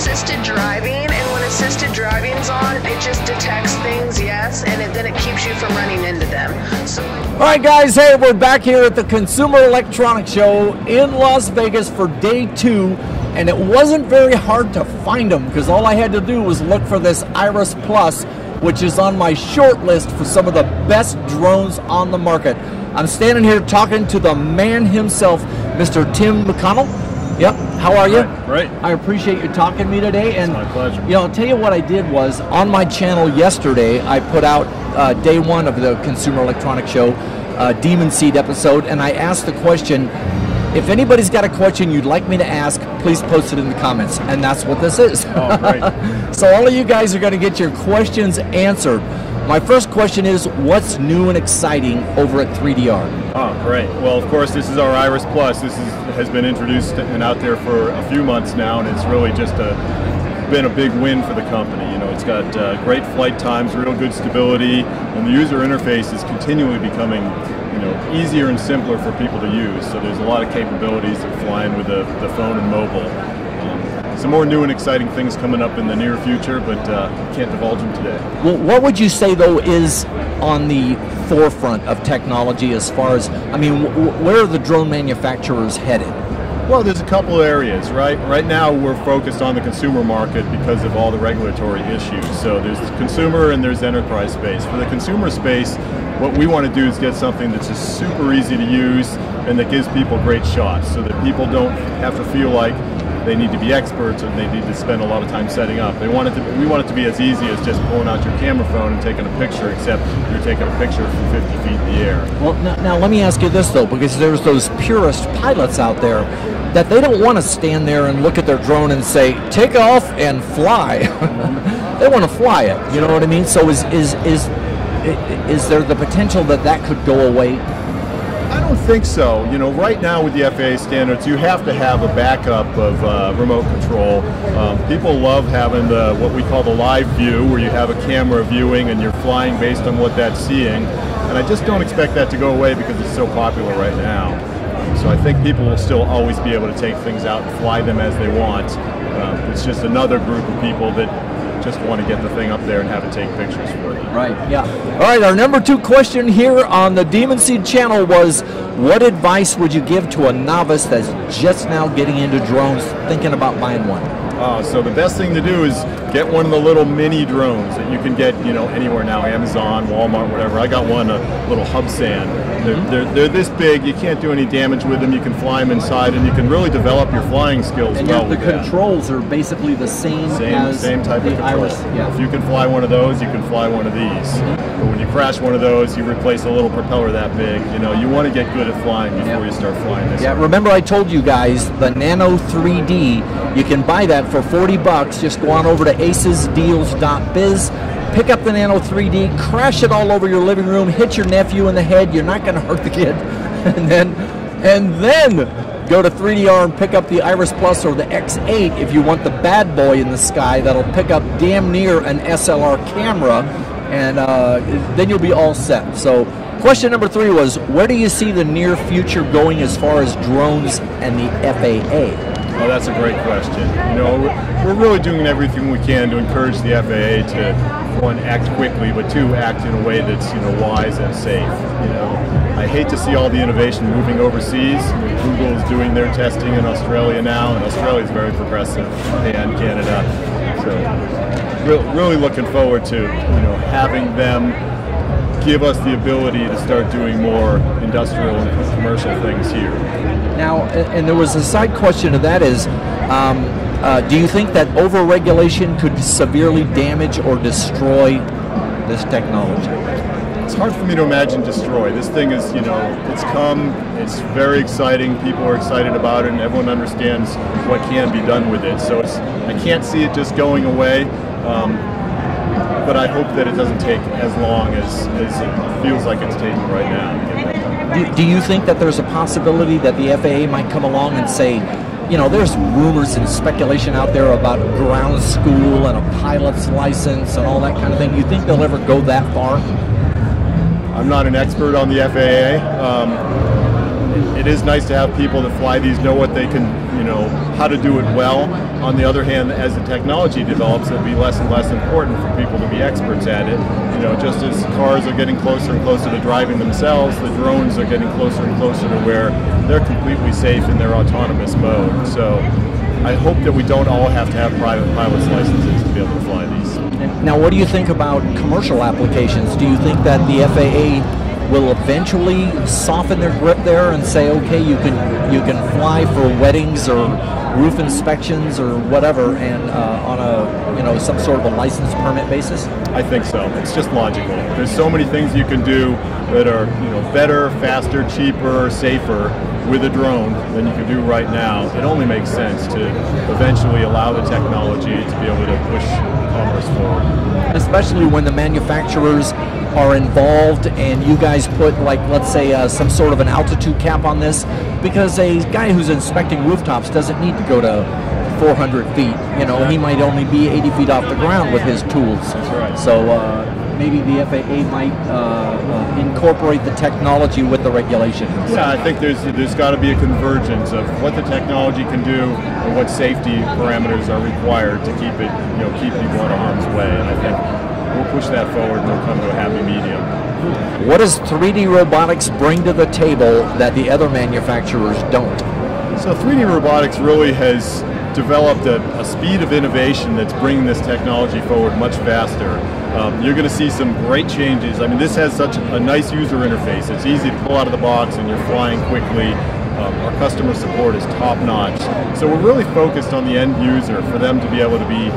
assisted driving, and when assisted driving's on, it just detects things, yes, and then it keeps you from running into them. So, all right, guys, hey, we're back here at the Consumer Electronics Show in Las Vegas for day 2, and it wasn't very hard to find them because all I had to do was look for this Iris Plus, which is on my short list for some of the best drones on the market. I'm standing here talking to the man himself, Mr. Tim McConnell. Yep. How are you? Great. I appreciate you talking to me today. And it's my pleasure. You know, I'll tell you what I did was on my channel yesterday, I put out day 1 of the Consumer Electronics Show, Demunseed episode, and I asked the question, if anybody's got a question you'd like me to ask, please post it in the comments. And that's what this is. Oh, great. So all of you guys are going to get your questions answered. My first question is, what's new and exciting over at 3DR? Oh, great. Well, of course, this is our Iris Plus. This has been introduced and out there for a few months now, and it's really just been a big win for the company. You know, it's got great flight times, real good stability, and the user interface is continually becoming, you know, easier and simpler for people to use. So there's a lot of capabilities of flying with the phone and mobile. Some more new and exciting things coming up in the near future, but can't divulge them today. Well, what would you say, though, is on the forefront of technology as far as, I mean, where are the drone manufacturers headed? Well, there's a couple areas, right? Right now we're focused on the consumer market because of all the regulatory issues. So there's consumer and there's enterprise space. For the consumer space, what we want to do is get something that's just super easy to use and that gives people great shots so that people don't have to feel like they need to be experts or they need to spend a lot of time setting up. We want it to be as easy as just pulling out your camera phone and taking a picture, except you're taking a picture from 50 feet in the air. Well, now let me ask you this, though, because there's those purist pilots out there that they don't want to stand there and look at their drone and say, take off and fly. They want to fly it, you know what I mean? So is there the potential that that could go away? I don't think so. You know, right now with the FAA standards, you have to have a backup of remote control. People love having what we call the live view, where you have a camera viewing and you're flying based on what that's seeing. And I just don't expect that to go away because it's so popular right now. So I think people will still always be able to take things out and fly them as they want. It's just another group of people that just want to get the thing up there and have it take pictures for them. Right, yeah. All right, our number 2 question here on the Demunseed channel was, what advice would you give to a novice that's just now getting into drones, thinking about buying one? So the best thing to do is get one of the little mini drones that you can get, you know, anywhere now, Amazon, Walmart, whatever. I got one, a little Hubsan. They're this big, you can't do any damage with them, you can fly them inside, and you can really develop your flying skills and well the controls are basically the same as same type the of control. Iris. Yeah. If you can fly one of those, you can fly one of these. But when you crash one of those, you replace a little propeller that big. You know, you want to get good at flying before you start flying this. Yeah, remember I told you guys, the Nano 3D, you can buy that for $40. Just go on over to acesdeals.biz, pick up the Nano 3D, crash it all over your living room, hit your nephew in the head, you're not going to hurt the kid, and then go to 3DR and pick up the Iris Plus or the X8 if you want the bad boy in the sky that'll pick up damn near an SLR camera, and then you'll be all set. So question number 3 was, where do you see the near future going as far as drones and the FAA? Oh, that's a great question. You know, we're really doing everything we can to encourage the FAA to, 1, act quickly, but 2, act in a way that's, you know, wise and safe. You know, I hate to see all the innovation moving overseas. I mean, Google is doing their testing in Australia now, and Australia is very progressive, and Canada. So, really looking forward to, you know, having them give us the ability to start doing more industrial and commercial things here. Now, and there was a side question to that is, do you think that over-regulation could severely damage or destroy this technology? It's hard for me to imagine destroy. This thing is, you know, it's very exciting, people are excited about it, and everyone understands what can be done with it. So I can't see it just going away. But I hope that it doesn't take as long as it feels like it's taking right now. Do you think that there's a possibility that the FAA might come along and say, you know, there's rumors and speculation out there about ground school and a pilot's license and all that kind of thing. You think they'll ever go that far? I'm not an expert on the FAA. It is nice to have people that fly these know what they can, you how to do it well. On the other hand, as the technology develops, it'll be less and less important for people to be experts at it. Just as cars are getting closer and closer to driving themselves, the drones are getting closer and closer to where they're completely safe in their autonomous mode. So I hope that we don't all have to have private pilot's licenses to be able to fly these. Now, what do you think about commercial applications? Do you think that the FAA will eventually soften their grip there and say, okay, you can fly for weddings or roof inspections or whatever, and on a some sort of a license permit basis? I think so. It's just logical. There's so many things you can do that are better, faster, cheaper, safer with a drone than you can do right now. It only makes sense to eventually allow the technology to be able to push commerce forward. Especially when the manufacturers are involved and you guys put, like, let's say some sort of an altitude cap on this, because a guy who's inspecting rooftops doesn't need to go to 400 feet. He might only be 80 feet off the ground with his tools. That's right. So maybe the FAA might incorporate the technology with the regulations. Yeah, I think there's got to be a convergence of what the technology can do and what safety parameters are required to keep it, keep people out of harm's way. And I think we'll push that forward and we'll come to a happy medium. What does 3D robotics bring to the table that the other manufacturers don't? So 3D robotics really has developed a speed of innovation that's bringing this technology forward much faster. You're going to see some great changes. I mean, this has such a nice user interface. It's easy to pull out of the box and you're flying quickly. Our customer support is top-notch. So we're really focused on the end user for them to be able to be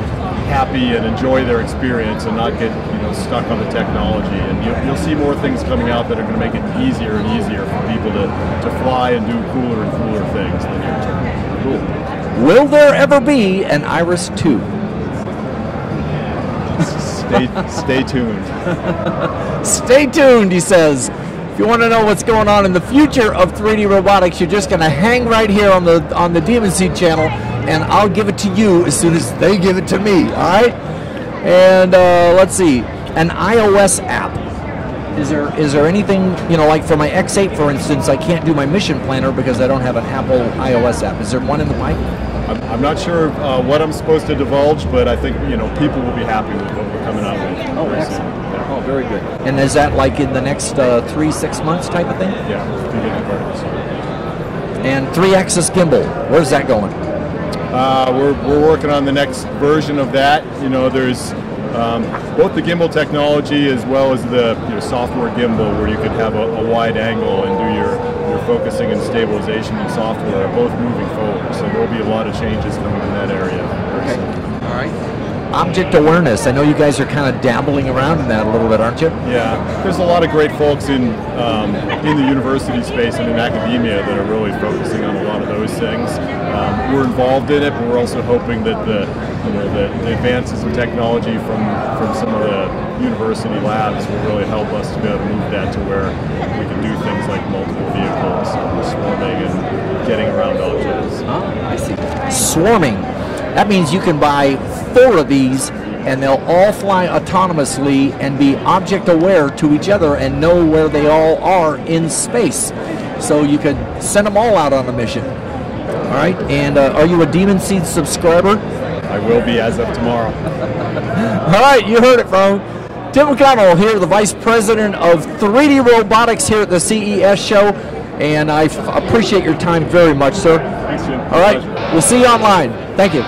happy and enjoy their experience and not get stuck on the technology. And you'll see more things coming out that are going to make it easier and easier for people to fly and do cooler and cooler things in the near term. Cool. Will there ever be an Iris 2? Stay tuned. Stay tuned, he says. If you want to know what's going on in the future of 3D robotics, you're just going to hang right here on the Demunseed channel, and I'll give it to you as soon as they give it to me. All right? And let's see, an iOS app. Is there anything, like for my X8, for instance, I can't do my mission planner because I don't have an Apple iOS app. Is there one in the pipe? I'm not sure what I'm supposed to divulge, but I think people will be happy with what we're coming out with. Oh, excellent. Yeah. Oh, very good. And is that like in the next 3-6 months type of thing? Yeah, beginning part of this year. And 3-axis gimbal, where's that going? We're working on the next version of that. There's both the gimbal technology as well as the software gimbal, where you could have a wide angle and do your focusing and stabilization in software, are both moving forward. So there'll be a lot of changes coming in that area. Okay. All right. Object awareness. I know you guys are kind of dabbling around in that a little bit, aren't you? Yeah. There's a lot of great folks in the university space and in academia that are really focusing on a lot of those things. We're involved in it, but we're also hoping that the advances in technology from some of the university labs will really help us to be able to move that to where we can do things like multiple vehicles, swarming, and getting around objects. Oh, I see. Swarming. That means you can buy 4 of these and they'll all fly autonomously and be object aware to each other and know where they all are in space. So you could send them all out on a mission. All right, and are you a Demunseed subscriber? I will be as of tomorrow. All right, you heard it from Tim McConnell here, the Vice President of 3D Robotics here at the CES show, and I appreciate your time very much, sir. Thanks, Jim. All right, we'll see you online. Thank you.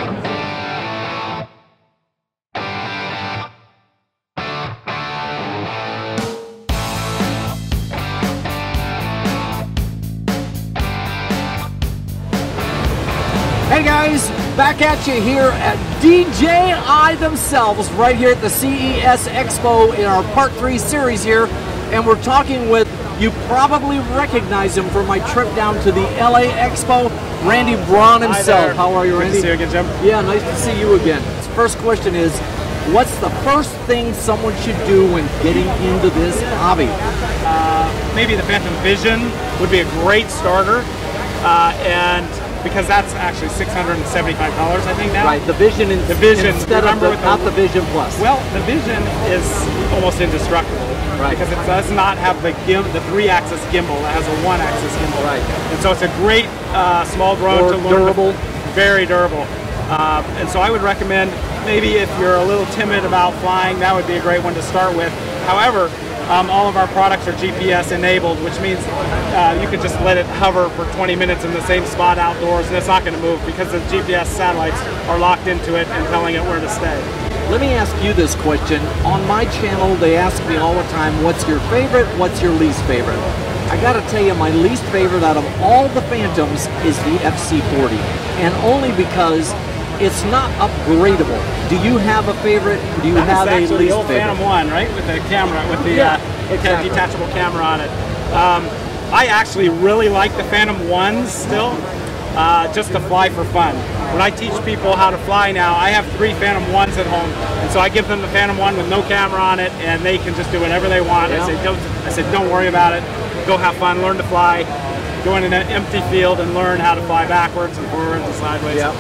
Hey guys, back at you here at DJI themselves, right here at the CES Expo in our Part 3 series here, and we're talking with, you probably recognize him from my trip down to the LA Expo, Randy Braun himself. How are you, Randy? Good to see you again, Jim. Yeah, nice to see you again. First question is, what's the first thing someone should do when getting into this hobby? Maybe the Phantom Vision would be a great starter, and because that's actually $675, I think now. Right, the Vision, instead of not the Vision Plus. Well, the Vision is almost indestructible, right? Because it does not have the 3-axis gimbal. It has a 1-axis gimbal, right? And so it's a great small drone more to learn. Durable. very durable. And so I would recommend, maybe if you're a little timid about flying, that would be a great one to start with. However, all of our products are GPS enabled, which means you can just let it hover for 20 minutes in the same spot outdoors, and it's not going to move because the GPS satellites are locked into it and telling it where to stay. Let me ask you this question. On my channel, they ask me all the time, what's your favorite, what's your least favorite? I gotta tell you, my least favorite out of all the Phantoms is the FC40, and only because it's not upgradable. Do you have a favorite? Do you have a least favorite? The old Phantom 1, right? With the camera, with the exactly. detachable camera on it. I actually really like the Phantom 1s still, just to fly for fun. When I teach people how to fly now, I have 3 Phantom 1s at home, and so I give them the Phantom 1 with no camera on it, and they can just do whatever they want. Yeah. I said, don't worry about it. Go have fun, learn to fly, go in an empty field and learn how to fly backwards and forwards and sideways. Yeah.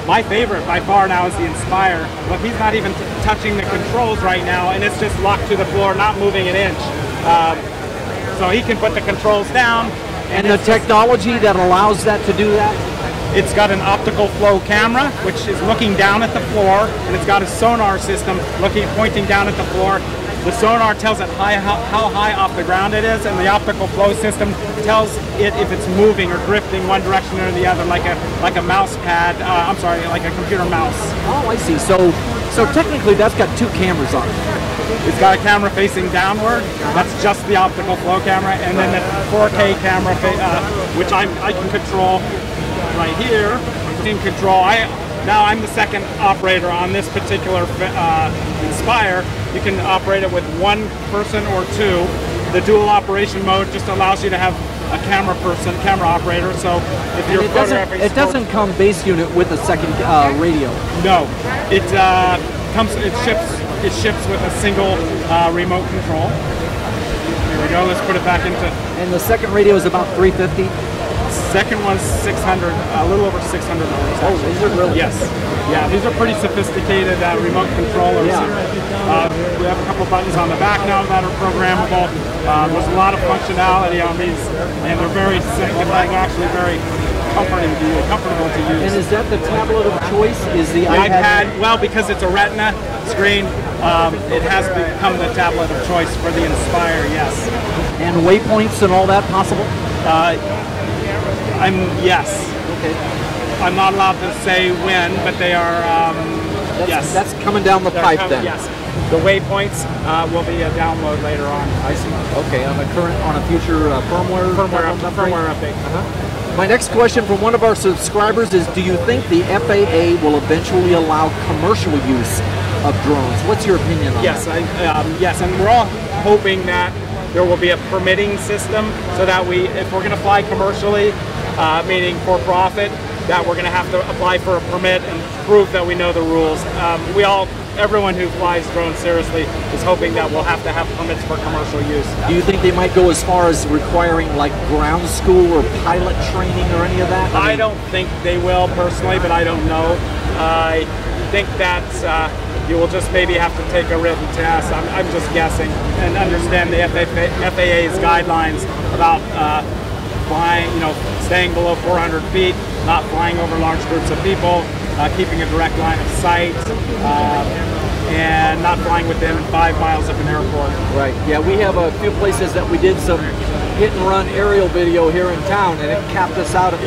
My favorite by far now is the Inspire. Look, he's not even touching the controls right now, and it's just locked to the floor, not moving an inch. So he can put the controls down. And the technology that allows that to do that? It's got an optical flow camera, which is looking down at the floor, and it's got a sonar system pointing down at the floor. The sonar tells it how high off the ground it is, and the optical flow system tells it if it's moving or drifting one direction or the other, like a mouse pad. I'm sorry, like a computer mouse. Oh, I see. So technically, that's got 2 cameras on it. It's got a camera facing downward. That's just the optical flow camera, and then the 4K camera, which I can control right here. In control. Now I'm the second operator on this particular Inspire. You can operate it with 1 person or 2. The dual operation mode just allows you to have a camera operator. So if you're photographing, it doesn't come base unit with a second radio. No, it ships with a single remote control. There we go. Let's put it back into. And the second radio is about $350. Second one's $600, a little over $600. Oh, these are really? Yes. Yeah, these are pretty sophisticated remote controllers. Yeah. We have a couple buttons on the back now that are programmable. There's a lot of functionality on these, and they're actually very comfortable to use. And is that the tablet of choice? Is the iPad? Well, because it's a Retina screen, it has become the tablet of choice for the Inspire. Yes. And waypoints and all that possible? Yes. Okay. I'm not allowed to say when, but they are. Yes. That's coming down the pipe then. Yes. The waypoints will be a download later on. I see. Okay. On a future firmware update. My next question from one of our subscribers is: do you think the FAA will eventually allow commercial use of drones? What's your opinion on that? Yes, and we're all hoping that there will be a permitting system so that if we're going to fly commercially, meaning for profit, that we're going to have to apply for a permit and prove that we know the rules. Everyone who flies drones seriously is hoping that we'll have to have permits for commercial use. Do you think they might go as far as requiring like ground school or pilot training or any of that? I don't think they will personally, but I don't know. I think that you will just maybe have to take a written test. I'm just guessing, and understand the FAA's guidelines about flying, staying below 400 feet, not flying over large groups of people, keeping a direct line of sight, and not flying within 5 miles of an airport. Right. Yeah, we have a few places that we did some hit and run aerial video here in town, and it capped us out at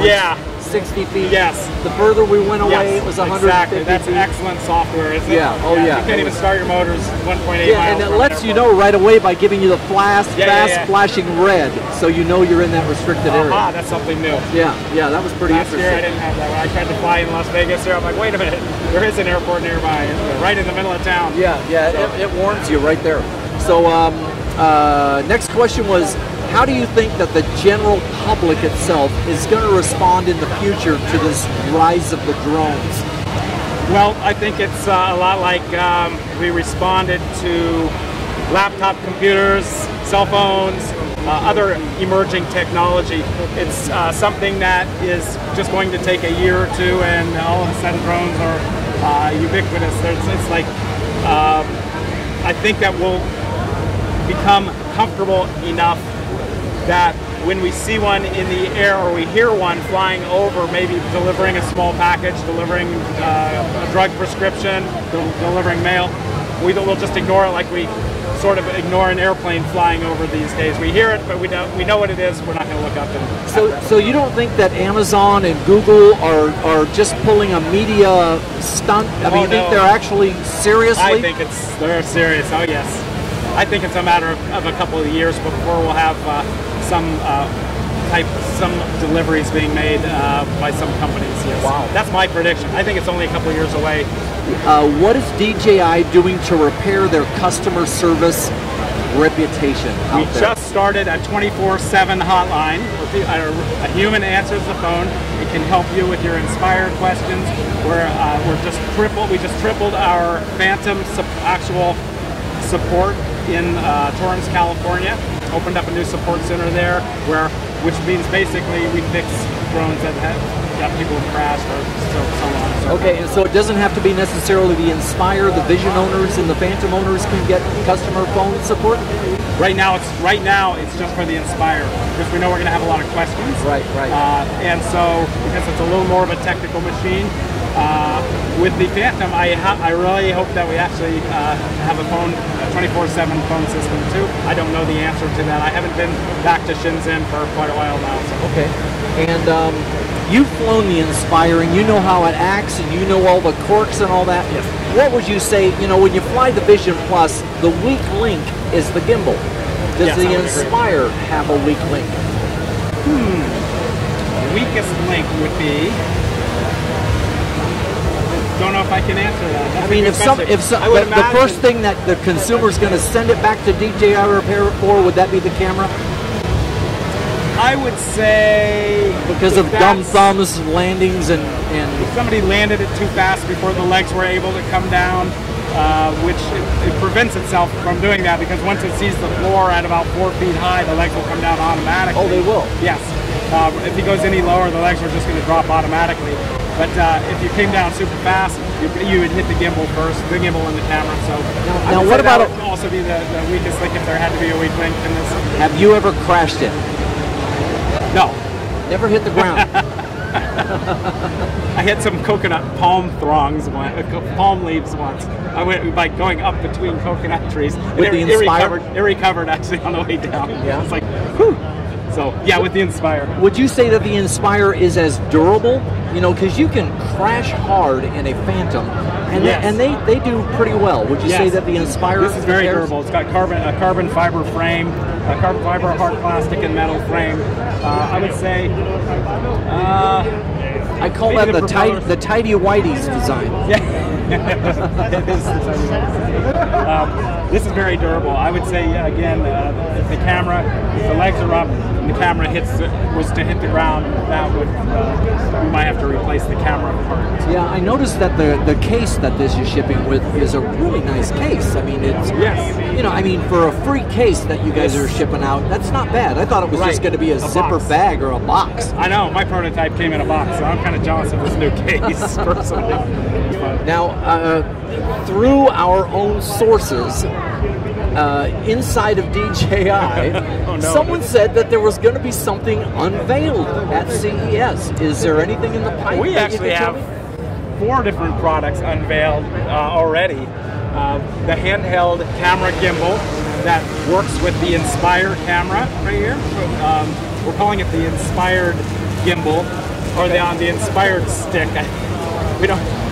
60 feet. Yes. The further we went away, it was 150 exactly. That's feet. excellent software, isn't it? Yeah. Oh, yeah. You can't even start your motors 1.8 miles. Yeah, and it lets you know right away by giving you the fast flashing red, so you know you're in that restricted area. That's something new. Yeah, that was pretty Last interesting. year I didn't have that. When I tried to fly in Las Vegas here, I'm like, wait a minute, there is an airport nearby, right in the middle of town. Yeah, it warns you right there. So next question was, how do you think that the general public itself is going to respond in the future to this rise of the drones? Well, I think it's a lot like we responded to laptop computers, cell phones, other emerging technology. It's something that is just going to take a year or two, and all of a sudden drones are ubiquitous. It's like, I think that we'll become comfortable enough that when we see one in the air or we hear one flying over, maybe delivering a small package, delivering a drug prescription, delivering mail, we'll just ignore it like we sort of ignore an airplane flying over these days. We hear it, but we know what it is. We're not going to look up and. So you don't think that Amazon and Google are just pulling a media stunt? I mean, you think they're actually seriously? I think they're serious. Oh yes, I think it's a matter of a couple of years before we'll have some deliveries being made by some companies. Yes. Wow, that's my prediction. I think it's only a couple of years away. What is DJI doing to repair their customer service reputation out there? We just started a 24/7 hotline. A human answers the phone. It can help you with your inspired questions. We just tripled our Phantom actual support in Torrance, California. Opened up a new support center there, which means basically we fix drones that have people have crashed or so on. Okay, and so it doesn't have to be necessarily the Inspire, the Vision owners and the Phantom owners can get customer phone support? Right now it's just for the Inspire because we know we're going to have a lot of questions. Right. And so because it's a little more of a technical machine, with the Phantom, I really hope that we actually have a 24/7 phone system too. I don't know the answer to that. I haven't been back to Shenzhen for quite a while now. So. Okay, and you've flown the Inspire, and you know how it acts, and you know all the quirks and all that. Yes. What would you say? When you fly the Vision Plus, the weak link is the gimbal. Does the Inspire have a weak link? The weakest link would be. Don't know if I can answer that. That's I mean, the first thing that the consumer is going to send it back to DJI repair for, would that be the camera? I would say because of dumb thumbs, landings, and if somebody landed it too fast before the legs were able to come down, which it prevents itself from doing that because once it sees the floor at about 4 feet high, the legs will come down automatically. Oh, they will? Yes. If it goes any lower, the legs are just going to drop automatically. But if you came down super fast, you would hit the gimbal first, the gimbal and the camera. So now what about that would also be the weakest link if there had to be a weak link in this? Have you ever crashed it? No. Never hit the ground? I hit some coconut palm palm leaves once. I went by going up between coconut trees. With the Inspire? It recovered actually on the way down. Yeah. It's like, whew. So, yeah, with the Inspire. Would you say that the Inspire is as durable? Because you can crash hard in a Phantom, and yes. they do pretty well. Would you say that the Inspire? This is very durable. It's got a carbon fiber frame, a carbon fiber, hard plastic, and metal frame. I would say. I call that the tidy whitey's design. Yeah. This is very durable. I would say again, if the camera, if the legs are up, and the camera was to hit the ground, that would we might have to replace the camera part. Yeah, I noticed that the case that this is shipping with is a really nice case. I mean, it's for a free case that you guys are shipping out, that's not bad. I thought it was just going to be a zipper box. Bag or a box. I know my prototype came in a box, so I'm kind of jealous of this new case personally. Now, through our own sources, inside of DJI, someone said that there was going to be something unveiled at CES. Is there anything in the pipe? We actually have 4 different products unveiled already. The handheld camera gimbal that works with the Inspire camera right here. We're calling it the Inspired gimbal, or the Inspired stick.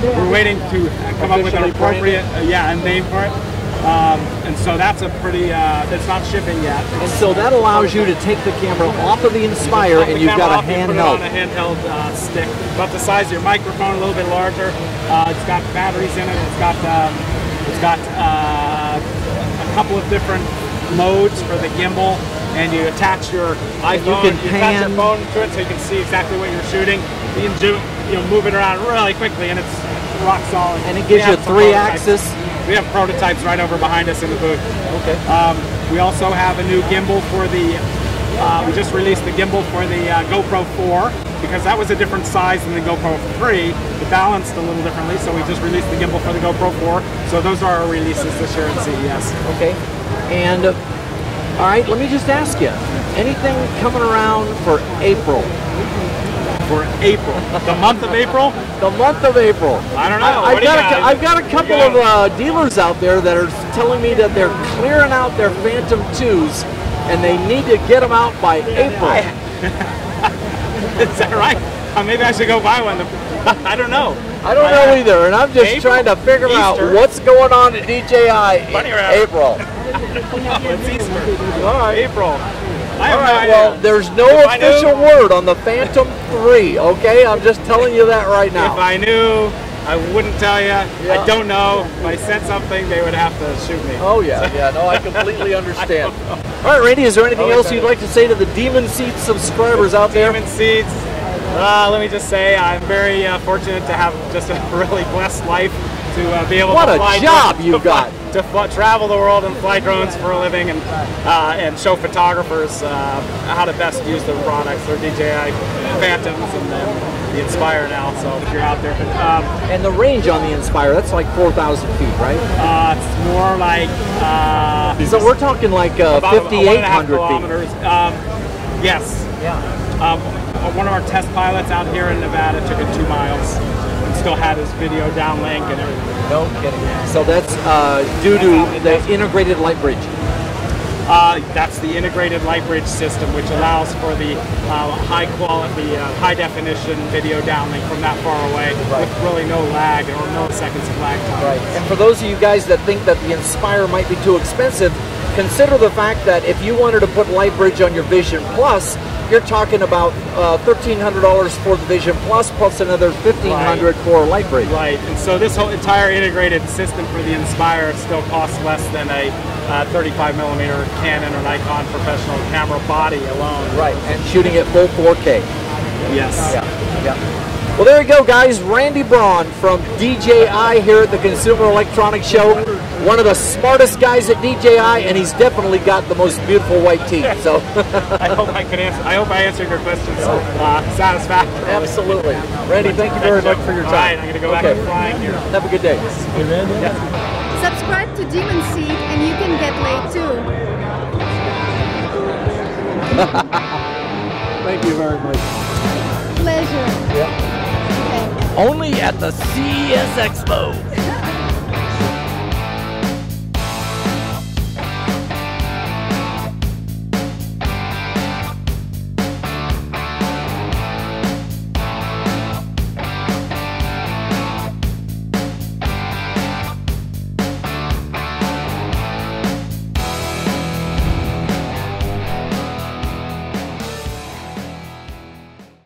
We're waiting to come up with an appropriate name for it. And so that's that's not shipping yet. And so that allows you to take the camera off of the Inspire and you've got a handheld. Put it on a handheld stick, about the size of your microphone, a little bit larger. It's got batteries in it. It's got a couple of different modes for the gimbal, and you attach your iPhone, attach your phone to it so you can see exactly what you're shooting. You can move it around really quickly, and it's rock solid. And it gives you 3-axis. We have prototypes right over behind us in the booth. Okay. We also have a new gimbal for the. We just released the gimbal for the GoPro 4 because that was a different size than the GoPro 3. It balanced a little differently, so we just released the gimbal for the GoPro 4. So those are our releases this year at CES. Okay. And All right, let me just ask you, anything coming around for April? For April, the month of April? The month of April. I don't know. I've got a couple of dealers out there that are telling me that they're clearing out their Phantom 2s and they need to get them out by April. Is that right? Maybe I should go buy one. I don't know. I don't know either, and I'm just trying to figure out what's going on at DJI in April. It's Easter. All right, April. All right, well, there's no official word on the Phantom 3, okay? I'm just telling you that right now. If I knew, I wouldn't tell you. Yeah. I don't know. If I said something, they would have to shoot me. Oh, yeah, no, I completely understand. All right, Randy, is there anything else you'd like to say to the Demunseed subscribers out there? Demunseed. Let me just say I'm very fortunate to have just a really blessed life to be able to fly. What a job you've got! To travel the world and fly drones for a living and show photographers how to best use the products. They're DJI Phantoms and then the Inspire now. So if you're out there, and the range on the Inspire, that's like 4,000 feet, right? It's more like so we're talking like 5,800 kilometers. Yes. Yeah. One of our test pilots out here in Nevada took it 2 miles and still had his video downlink and everything. No kidding. So that's due to the integrated light bridge. That's the integrated light bridge system, which allows for the high quality, high definition video downlink from that far away with really no lag or milliseconds of lag time. Right. And for those of you guys that think that the Inspire might be too expensive, consider the fact that if you wanted to put light bridge on your Vision Plus, you're talking about $1,300 for the Vision Plus, plus another $1,500 for light bridge. Right, and so this whole entire integrated system for the Inspire still costs less than a 35mm Canon or Nikon professional camera body alone. Right, and shooting at full 4K. Yes. Yeah. Well, there you go, guys. Randy Braun from DJI here at the Consumer Electronics Show. One of the smartest guys at DJI, and he's definitely got the most beautiful white teeth. So I hope I could answer. I hope I answered your questions satisfactorily. Absolutely, Randy. Thank you very much for your time. All right, I'm going to go back to flying here. Have a good day. Hey, Randy. Yeah. Subscribe to Demunseed and you can get laid too. Thank you very much. Pleasure. Yeah. Okay. Only at the CES Expo.